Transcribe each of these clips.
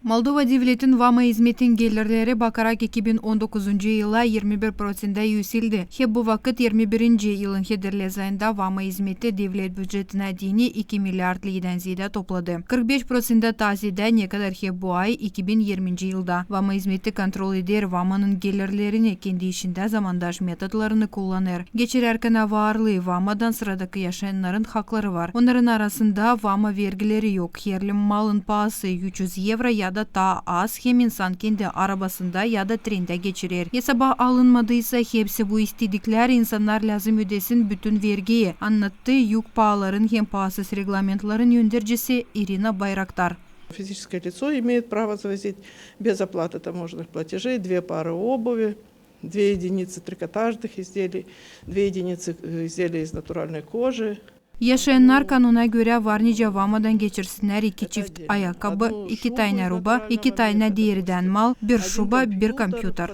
Moldova devletin vama hizmetin gelirleri bakarak 2019 yıla 21% yükseldi. Bu vakit 21. yılın Hederlez ayında vama hizmeti devlet bütçetine dini 2 milyar liriden ziyade topladı. 45% tazide ne kadar bu ay 2020 yılda. Vama hizmeti kontrol eder, vamanın gelirlerini kendi işinde zamandaş metodlarını kullanır. Geçirerken varlığı vamadan sıradaki yaşayanların hakları var. Onların arasında vama vergileri yok. Yerli malın pahası 300 euro ya da daha az, hem insan kendi arabasında ya da trende geçirir. Hesaba alınmadıysa hepsi bu istedikler insanlar lazım ödesin bütün vergiyi, anlattı yük pahaların hem pahasız reglamentların yöndericisi Irina Bayraktar. Физическое лицо имеет право завозить без оплаты таможенных платежей 2 пары обуви, 2 единицы трикотажных изделий, 2 единицы изделий из натуральной кожи. Yaşayanlar kanuna göre varnice vamadan geçirsinler 2 çift ayakkabı, 2 tane ruba, 2 tane deriden mal, 1 şuba, 1 kompüter.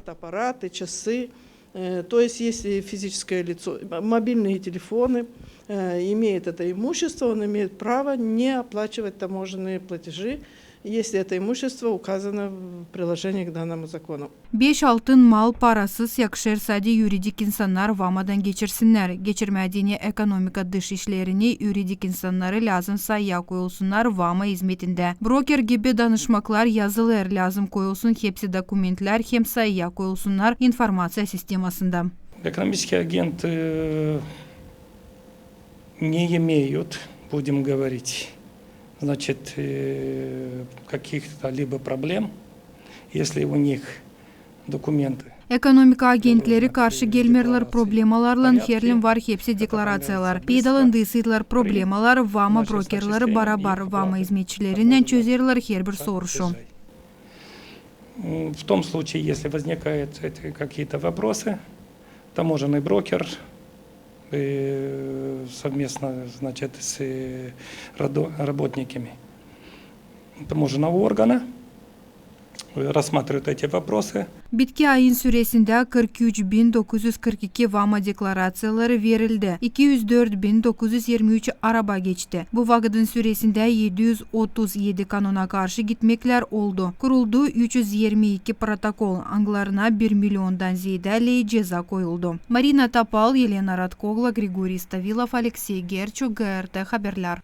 То есть, если физическое лицо, мобильные телефоны, имеет это имущество, он имеет право не оплачивать таможенные платежи, если это имущество указано в приложении к данному закону. 5 altın mal parasız yakışır sadece yuridik insanlar vamadan geçirsinler. Geçirmediğini ekonomika dış işlerini yuridik insanları lazımsa ya koyulsunlar vama hizmetinde. Broker gibi danışmaklar yazılır lazım koyulsun hepsi dokumentler hem sayıya koyulsunlar informasya sistemasında. Экономический агент не имеют, будем говорить, значит, каких-то либо проблем, если у них dокументы. Ekonomik agentleri karşı gelmirler problemalarla herlin var hepsi deklaratsiyalar. Peydalandığı sayılar problemalar vama brokerleri barabar vama hizmetçilerinden çözerler her bir soruşu. В том случае, если возникают какие-то вопросы, таможенный брокер совместно, значит, с работниками таможенного органа рассматривают эти вопросы. Bitki ayın süresinde 43.942 vama deklaratsiyaları verildi. 204.923 araba geçti. Bu vakitin süresinde 737 kanuna karşı gitmekler oldu. Kuruldu 322 protokol. Anglarına 1 milyondan ziyade ceza koyuldu. Marina Tapal, Yelena Radkogla, Grigoriy Stavilov, Alexey Gerchuk, GRT Haberler.